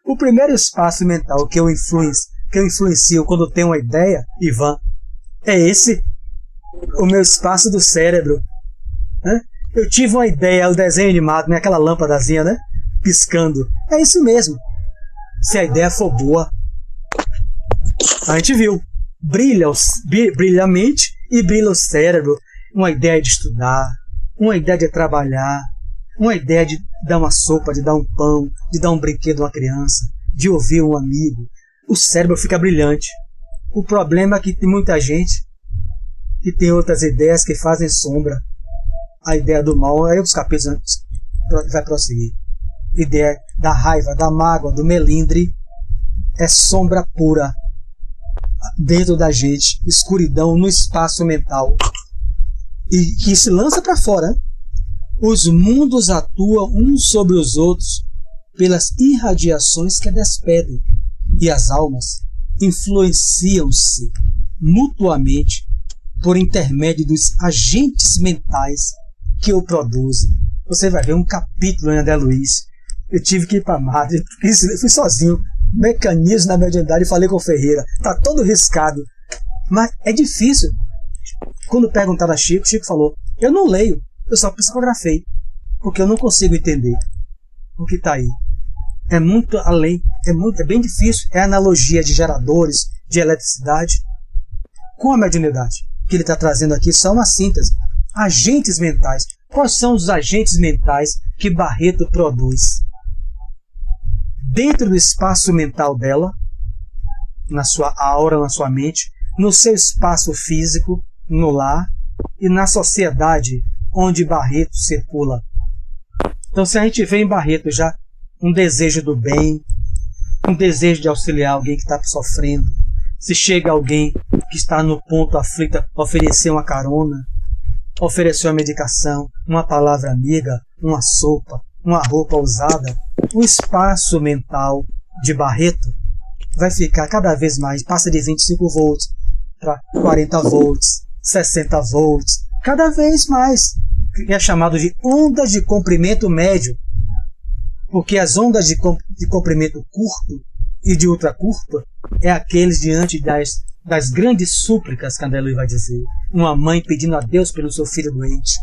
O primeiro espaço mental que eu influencio quando eu tenho uma ideia, Ivan, é esse, o meu espaço do cérebro. Né? Eu tive uma ideia, o desenho animado, né? Aquela lâmpadazinha, né? Piscando. É isso mesmo. Se a ideia for boa, a gente viu. Brilha a mente e brilha o cérebro. Uma ideia de estudar, uma ideia de trabalhar, uma ideia de dar uma sopa, de dar um pão, de dar um brinquedo a uma criança, de ouvir um amigo. O cérebro fica brilhante. O problema é que tem muita gente que tem outras ideias que fazem sombra. A ideia do mal, aí os capítulos vai prosseguir. Ideia da raiva, da mágoa, do melindre, é sombra pura dentro da gente, escuridão no espaço mental, e que se lança para fora. Os mundos atuam uns sobre os outros pelas irradiações que despedem, e as almas influenciam-se mutuamente por intermédio dos agentes mentais que o produzem. Você vai ver um capítulo em André Luiz. Eu tive que ir para a Madre, eu fui sozinho, mecanismo na mediunidade, e falei com o Ferreira. Está todo riscado, mas é difícil. Quando perguntaram a Chico falou: eu não leio, eu só psicografei, porque eu não consigo entender o que está aí. É muito além, é bem difícil. É analogia de geradores, de eletricidade, com a mediunidade. O que ele está trazendo aqui são uma síntese. Agentes mentais. Quais são os agentes mentais que Barreto produz? Dentro do espaço mental dela, na sua aura, na sua mente, no seu espaço físico, no lar e na sociedade onde Barreto circula. Então, se a gente vê em Barreto já um desejo do bem, um desejo de auxiliar alguém que está sofrendo, se chega alguém que está no ponto aflito, oferecer uma carona, oferecer uma medicação, uma palavra amiga, uma sopa, uma roupa usada, o espaço mental de Barreto vai ficar cada vez mais, passa de 25 volts para 40 volts, 60 volts, cada vez mais. É chamado de ondas de comprimento médio, porque as ondas de comprimento curto e de ultra curto é aqueles diante das grandes súplicas que André Luiz vai dizer. Uma mãe pedindo a Deus pelo seu filho doente.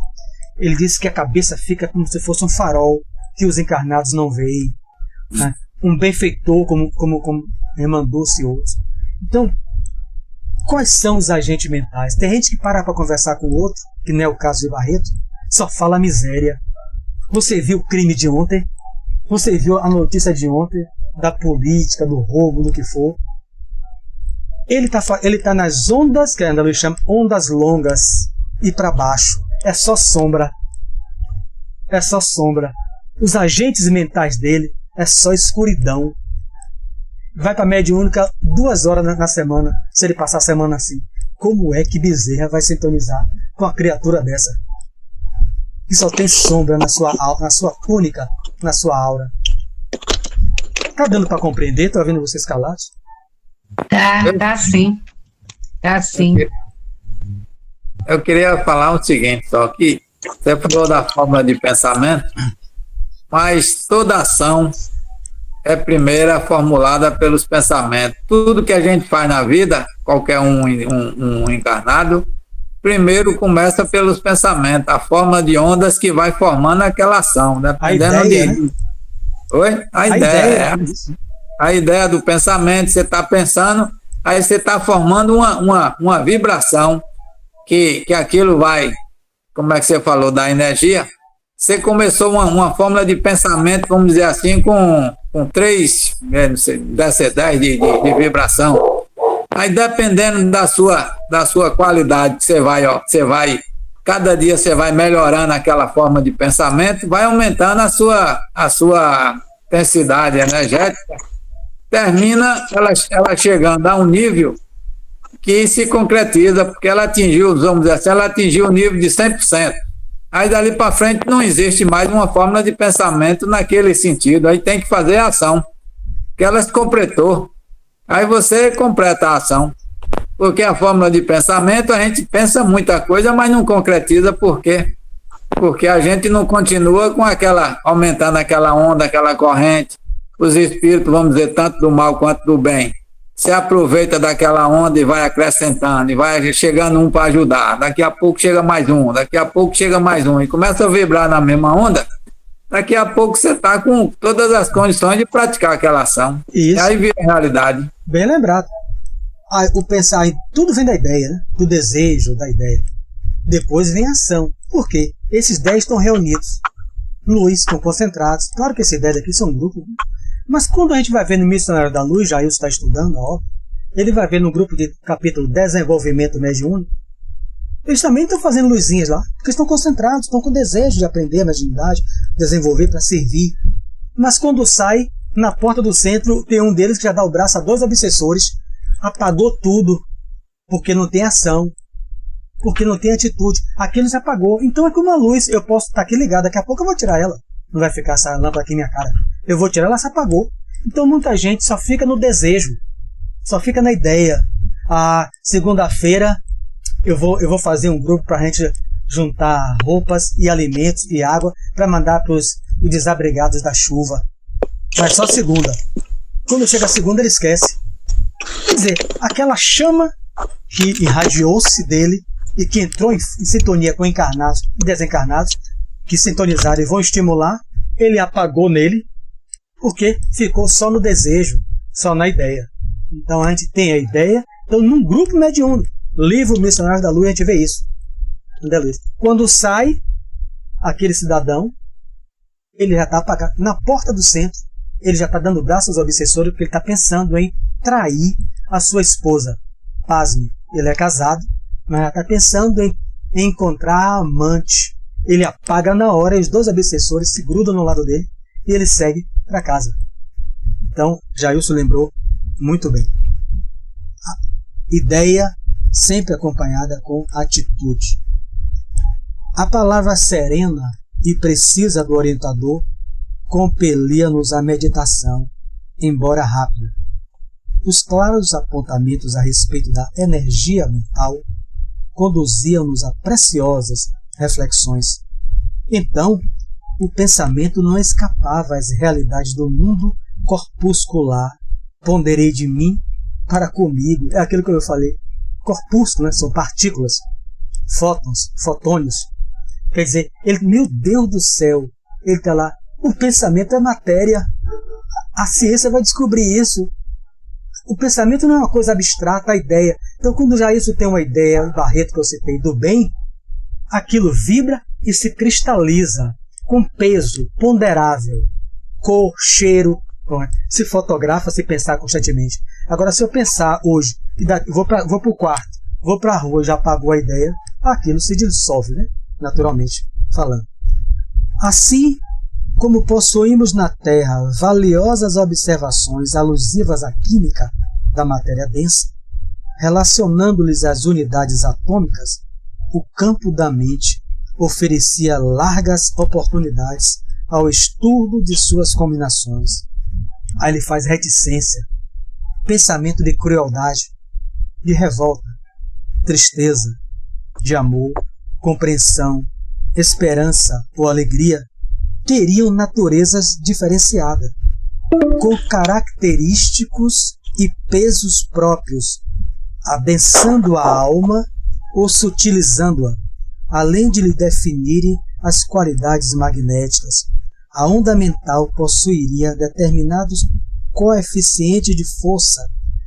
Ele disse que a cabeça fica como se fosse um farol que os encarnados não veem. Né? Um benfeitor como Remandou-se e outros. Então, quais são os agentes mentais? Tem gente que para conversar com o outro, que não é o caso de Barreto, só fala miséria. Você viu o crime de ontem? Você viu a notícia de ontem? Da política, do roubo, do que for? Ele tá nas ondas, que a André Luiz chama ondas longas, e para baixo. É só sombra. É só sombra. Os agentes mentais dele é só escuridão. Vai para a mediúnica 2 horas na semana, se ele passar a semana assim. Como é que Bezerra vai sintonizar com a criatura dessa? Que só tem sombra na sua túnica, na sua aura. Tá dando para compreender? Tô vendo vocês calados? Tá sim. Tá sim. Eu queria falar o seguinte, só que você falou da forma de pensamento, mas toda ação é primeira formulada pelos pensamentos. Tudo que a gente faz na vida, qualquer um encarnado, primeiro começa pelos pensamentos, a forma de ondas que vai formando aquela ação, dependendo a ideia, né? Oi? A ideia. A ideia do pensamento, você está pensando, aí você está formando uma vibração que aquilo vai, como é que você falou, da energia. Você começou uma fórmula de pensamento, vamos dizer assim, com 3 decibéis de vibração. Aí, dependendo da sua qualidade, você vai, cada dia você vai melhorando aquela forma de pensamento, vai aumentando a sua intensidade energética, termina ela chegando a um nível que se concretiza, porque ela atingiu, vamos dizer assim, ela atingiu o nível de 100%. Aí dali para frente não existe mais uma fórmula de pensamento naquele sentido, aí tem que fazer a ação, que ela se completou. Aí você completa a ação, porque a fórmula de pensamento, a gente pensa muita coisa, mas não concretiza. Por quê? Porque a gente não continua com aumentando aquela onda, aquela corrente. Os espíritos, vamos dizer, tanto do mal quanto do bem, se aproveita daquela onda e vai acrescentando, e vai chegando um para ajudar. Daqui a pouco chega mais um, daqui a pouco chega mais um, e começa a vibrar na mesma onda. Daqui a pouco você está com todas as condições de praticar aquela ação. Isso. E aí vira realidade. Bem lembrado. O pensar, tudo vem da ideia, né? Do desejo, da ideia. Depois vem a ação. Por quê? Esses 10 estão reunidos. Luz, estão concentrados. Claro que esses 10 aqui são um grupo, né? Mas quando a gente vai ver no Missionário da Luz, Jailson está estudando, ó, ele vai ver no grupo de capítulo Desenvolvimento Mediúnico, eles também estão fazendo luzinhas lá, porque estão concentrados, estão com desejo de aprender a mediunidade, desenvolver para servir. Mas quando sai, na porta do centro, tem um deles que já dá o braço a 2 obsessores, apagou tudo, porque não tem ação, porque não tem atitude. Aquilo se apagou. Então é como a luz, eu posso estar aqui ligado, daqui a pouco eu vou tirar ela. Não vai ficar essa lâmpada aqui na minha cara. Eu vou tirar, ela se apagou. Então muita gente só fica no desejo, só fica na ideia. Segunda-feira eu vou fazer um grupo para a gente juntar roupas e alimentos e água para mandar para os desabrigados da chuva. Mas só segunda. Quando chega a segunda ele esquece. Quer dizer, aquela chama que irradiou-se dele e que entrou em sintonia com encarnados e desencarnados, que sintonizaram e vão estimular, ele apagou nele, porque ficou só no desejo, só na ideia. Então a gente tem a ideia. Então num grupo mediúnico, livro Missionários da Luz, a gente vê isso. Quando sai aquele cidadão, ele já está apagado. Na porta do centro, ele já está dando braço aos obsessores, porque ele está pensando em trair a sua esposa. Pasme, ele é casado, mas já está pensando em encontrar a amante. Ele apaga na hora e os 2 obsessores se grudam no lado dele e ele segue para casa. Então, Jailson lembrou muito bem. A ideia sempre acompanhada com atitude. A palavra serena e precisa do orientador compelia-nos à meditação, embora rápida. Os claros apontamentos a respeito da energia mental conduziam-nos a preciosas reflexões. Então, o pensamento não escapava às realidades do mundo corpuscular. Ponderei de mim para comigo. É aquilo que eu falei. Corpúsculo, né? São partículas, fótons, fotônios. Quer dizer, meu Deus do céu, ele está lá. O pensamento é matéria. A ciência vai descobrir isso. O pensamento não é uma coisa abstrata, a ideia. Então, quando já isso tem uma ideia, o Barreto que eu citei, do bem, aquilo vibra e se cristaliza com peso ponderável, cor, cheiro, se fotografa, se pensar constantemente. Agora, se eu pensar hoje, vou para o quarto, vou para a rua e já apagou a ideia, aquilo se dissolve, né? Naturalmente falando. Assim como possuímos na Terra valiosas observações alusivas à química da matéria densa, relacionando-lhes as unidades atômicas, o campo da mente oferecia largas oportunidades ao estudo de suas combinações. Aí ele faz reticência, pensamento de crueldade, de revolta. tristeza, de amor, compreensão, esperança ou alegria, teriam naturezas diferenciadas, com característicos e pesos próprios, adensando a alma ou sutilizando-a, além de lhe definirem as qualidades magnéticas. A onda mental possuiria determinados coeficientes de força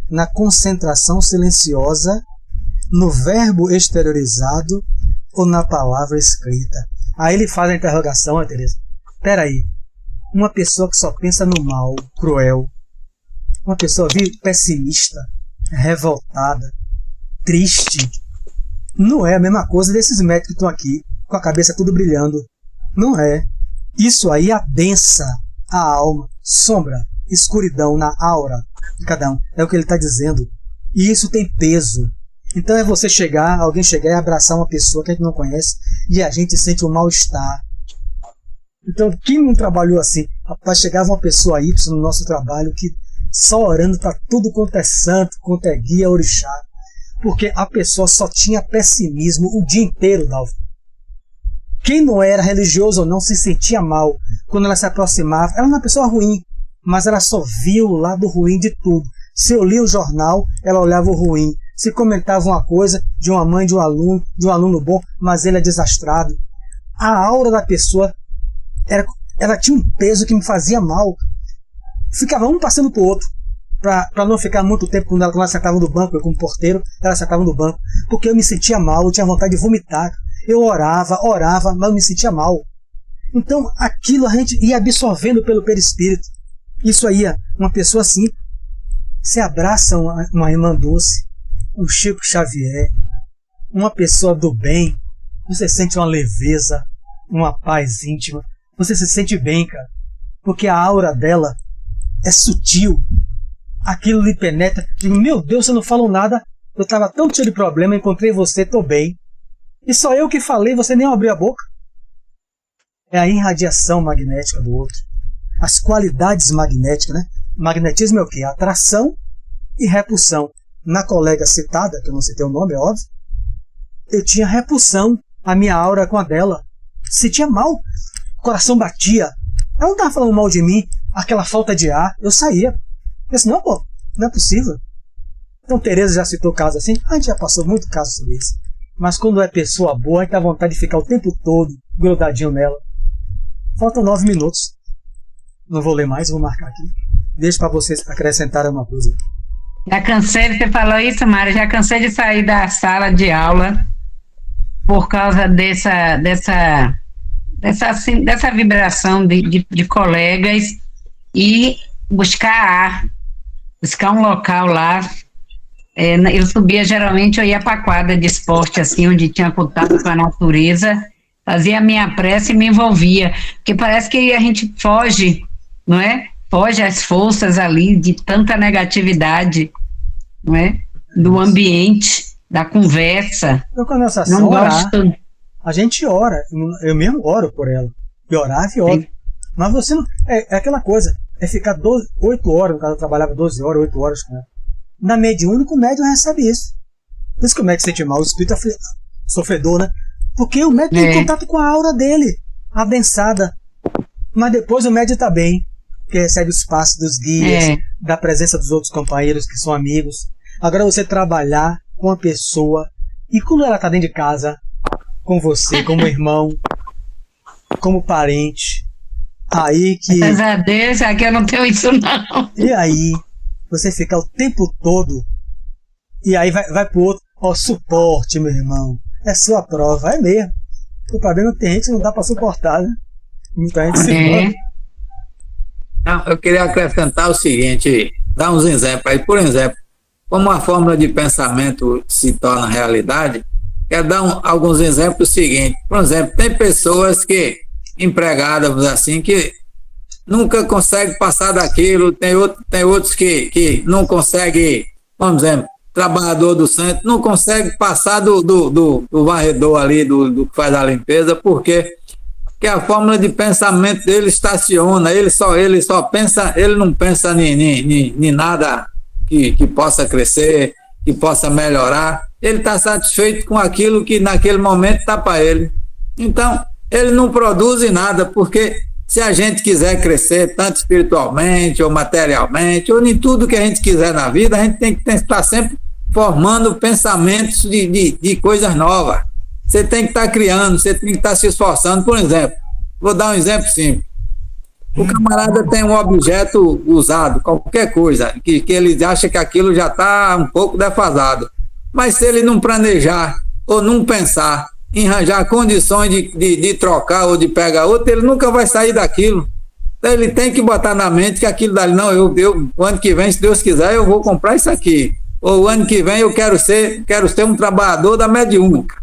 na concentração silenciosa, no verbo exteriorizado ou na palavra escrita. Aí ele faz a interrogação, Tereza. Espera aí, uma pessoa que só pensa no mal, cruel, uma pessoa pessimista, revoltada, triste, não é a mesma coisa desses médicos que estão aqui, com a cabeça tudo brilhando. Não é. Isso aí adensa a alma, sombra, escuridão na aura de cada um. É o que ele está dizendo. E isso tem peso. Então é você alguém chegar e abraçar uma pessoa que a gente não conhece e a gente sente um mal-estar. Então, quem não trabalhou assim? Rapaz, chegava uma pessoa Y no nosso trabalho que só orando para tudo quanto é santo, quanto é guia, orixá. Porque a pessoa só tinha pessimismo o dia inteiro, Dalvo. Quem não era religioso ou não se sentia mal quando ela se aproximava. Ela era uma pessoa ruim, mas ela só via o lado ruim de tudo. Se eu lia o jornal, ela olhava o ruim. Se comentava uma coisa de uma mãe de um aluno bom, mas ele é desastrado. A aura da pessoa, ela tinha um peso que me fazia mal. Ficava um passando pro outro, para não ficar muito tempo quando ela sentava no banco, eu como porteiro, ela sentava no banco, porque eu me sentia mal, eu tinha vontade de vomitar. Eu orava, mas eu me sentia mal. Então aquilo a gente ia absorvendo pelo perispírito. Isso aí, uma pessoa assim, se abraça uma irmã doce, um Chico Xavier, uma pessoa do bem, você sente uma leveza, uma paz íntima, você se sente bem, cara, porque a aura dela é sutil, aquilo lhe penetra. Digo, meu Deus, você não falou nada, eu estava tão cheio de problema, encontrei você, estou bem, e só eu que falei, você nem abriu a boca. É a irradiação magnética do outro, as qualidades magnéticas, né? Magnetismo é o quê? Atração e repulsão. Na colega citada, que eu não citei o nome, é óbvio, eu tinha repulsão, a minha aura com a dela. Sentia mal, o coração batia. Ela não estava falando mal de mim, aquela falta de ar, eu saía. Eu disse, não, pô, não é possível. Então, Tereza já citou casos assim, a gente já passou muito caso sobre isso. Mas quando é pessoa boa, a gente dá vontade de ficar o tempo todo grudadinho nela. Faltam 9 minutos. Não vou ler mais, vou marcar aqui. Deixa para vocês acrescentarem uma coisa. Já cansei, você falou isso, Mário, já cansei de sair da sala de aula por causa dessa vibração de colegas e buscar um local lá. Eu subia, geralmente eu ia para a quadra de esporte, assim, onde tinha contato com a natureza, fazia a minha prece e me envolvia, porque parece que a gente foge, não é? Foge às forças ali de tanta negatividade, não é? Do ambiente, da conversa. Eu começo a gosto. A gente ora, eu mesmo oro por ela. E orava e oro. Mas você não. É aquela coisa, é ficar 8 horas, no caso eu trabalhava 12 horas, 8 horas com ela. Na mediúnica, o médium recebe isso. Por isso que o médium sente mal, o espírito é sofredor, né? Porque o médium tem contato com a aura dele, adensada. Mas depois o médium está bem, porque recebe os passos dos guias, da presença dos outros companheiros que são amigos. Agora você trabalhar com a pessoa, e quando ela está dentro de casa, com você, como irmão, como parente, aí que... Graças a Deus, aqui eu não tenho isso não. E aí, você fica o tempo todo, e aí vai pro outro, suporte, meu irmão, é sua prova, é mesmo. O problema é que tem gente que não dá para suportar, né? Muita gente se move. Não, eu queria acrescentar o seguinte, dar uns exemplos aí. Por exemplo, como a fórmula de pensamento se torna realidade, quero dar alguns exemplos seguintes. Por exemplo, tem pessoas que, empregadas assim, que nunca conseguem passar daquilo, tem outros que não conseguem, vamos dizer, trabalhador do centro, não consegue passar do varredor ali, do que faz a limpeza, porque a fórmula de pensamento dele estaciona, ele só pensa, ele não pensa em nada que possa crescer, que possa melhorar. ele está satisfeito com aquilo que naquele momento está para ele. Então, ele não produz nada, porque se a gente quiser crescer, tanto espiritualmente, ou materialmente, ou em tudo que a gente quiser na vida, a gente tem que estar sempre formando pensamentos de coisas novas. Você tem que estar criando, você tem que estar se esforçando. Por exemplo, vou dar um exemplo simples. O camarada tem um objeto usado, qualquer coisa, que ele acha que aquilo já está um pouco defasado. Mas se ele não planejar ou não pensar em arranjar condições de trocar ou de pegar outro, ele nunca vai sair daquilo. Então ele tem que botar na mente que aquilo dali, não, o ano que vem, se Deus quiser, eu vou comprar isso aqui. Ou o ano que vem eu quero ser um trabalhador da mediúnica.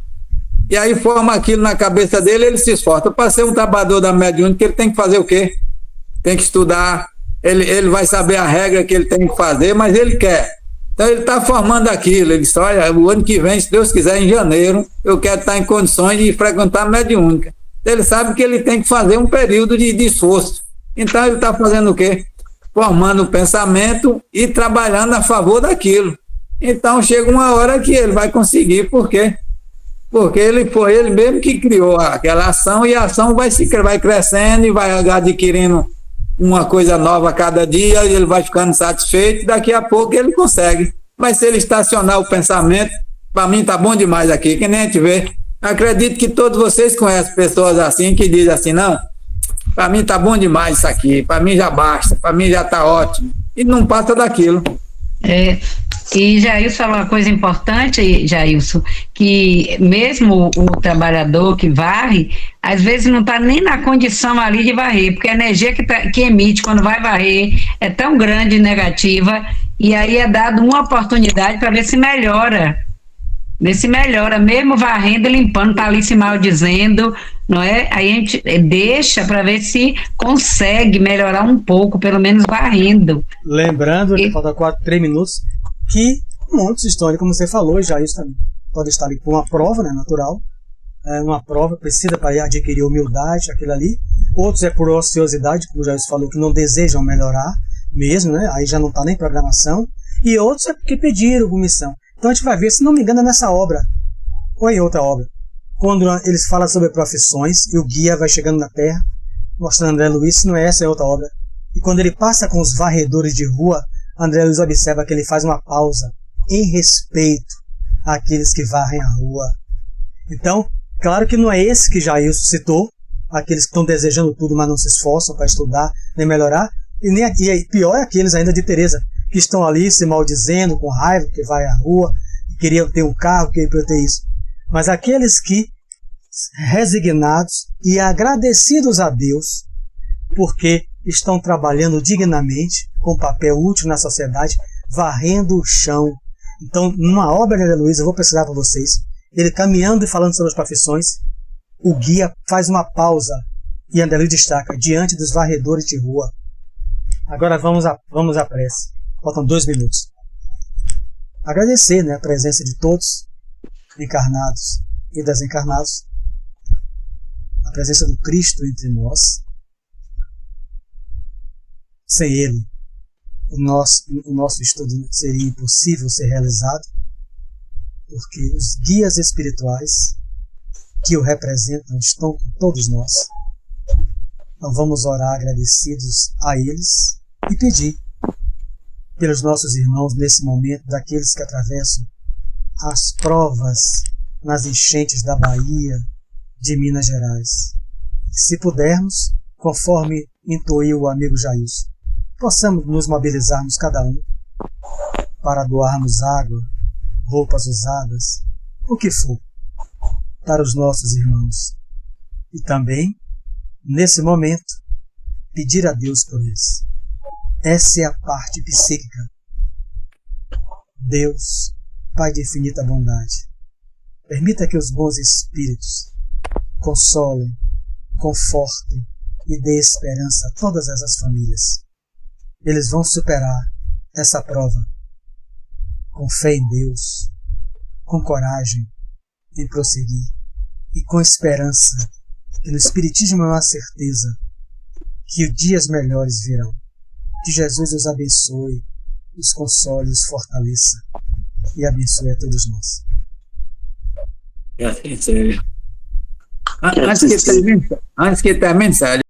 E aí forma aquilo na cabeça dele, ele se esforça. Para ser um trabalhador da mediúnica, ele tem que fazer o quê? Tem que estudar, ele vai saber a regra que ele tem que fazer, mas ele quer. Então ele está formando aquilo, ele diz, olha, o ano que vem, se Deus quiser, em janeiro, eu quero estar em condições de frequentar a mediúnica. Ele sabe que ele tem que fazer um período de esforço. Então ele está fazendo o quê? Formando o pensamento e trabalhando a favor daquilo. Então chega uma hora que ele vai conseguir, por quê? Porque ele foi ele mesmo que criou aquela ação, e a ação vai crescendo e vai adquirindo uma coisa nova a cada dia, ele vai ficando satisfeito, daqui a pouco ele consegue. Mas se ele estacionar o pensamento, para mim tá bom demais aqui, que nem a gente vê. Acredito que todos vocês conhecem pessoas assim, que dizem assim, não, para mim tá bom demais isso aqui, para mim já basta, para mim já tá ótimo, e não passa daquilo. E Jailson falou uma coisa importante, Jailson, que mesmo o trabalhador que varre, às vezes não está nem na condição ali de varrer, porque a energia que emite quando vai varrer é tão grande e negativa, e aí é dado uma oportunidade para ver se melhora. Ver se melhora, mesmo varrendo e limpando, está ali se maldizendo, não é? Aí a gente deixa para ver se consegue melhorar um pouco, pelo menos varrendo. Lembrando, falta 3 minutos, que muitos estão ali, como você falou, já isso também pode estar ali por uma prova, né, natural, uma prova precisa para adquirir humildade, aquilo ali. Outros é por ociosidade, como o Jair falou, que não desejam melhorar mesmo, né, aí já não está nem programação, e outros é porque pediram missão. Então a gente vai ver, se não me engano, é nessa obra ou em outra obra, quando eles falam sobre profissões e o guia vai chegando na terra, mostrando André Luiz, se não é essa, é outra obra, e quando ele passa com os varredores de rua, André Luiz observa que ele faz uma pausa em respeito àqueles que varrem a rua. Então, claro que não é esse que Jailson citou, aqueles que estão desejando tudo, mas não se esforçam para estudar nem melhorar, e pior é aqueles ainda de Teresa, que estão ali se maldizendo, com raiva, que vai à rua, que queriam ter um carro, que queriam ter isso. Mas aqueles que, resignados e agradecidos a Deus, porque estão trabalhando dignamente, com papel útil na sociedade, varrendo o chão. Então, numa obra de André Luiz, eu vou precisar para vocês, ele caminhando e falando sobre as profissões, o guia faz uma pausa, e André Luiz destaca, diante dos varredores de rua. Agora vamos à prece. Faltam 2 minutos. Agradecer, né, a presença de todos, encarnados e desencarnados, a presença do Cristo entre nós. Sem Ele, o nosso estudo seria impossível ser realizado, porque os guias espirituais que o representam estão com todos nós. Então vamos orar agradecidos a eles e pedir pelos nossos irmãos nesse momento, daqueles que atravessam as provas nas enchentes da Bahia, de Minas Gerais. Se pudermos, conforme intuiu o amigo Jailson, possamos nos mobilizarmos cada um para doarmos água, roupas usadas, o que for, para os nossos irmãos. E também, nesse momento, pedir a Deus por eles. Essa é a parte psíquica. Deus, Pai de infinita bondade, permita que os bons espíritos consolem, confortem e dê esperança a todas essas famílias. Eles vão superar essa prova com fé em Deus, com coragem em prosseguir e com esperança, que no Espiritismo é uma certeza que dias melhores virão. Que Jesus os abençoe, os console, os fortaleça e abençoe a todos nós. Antes que termine, Célio,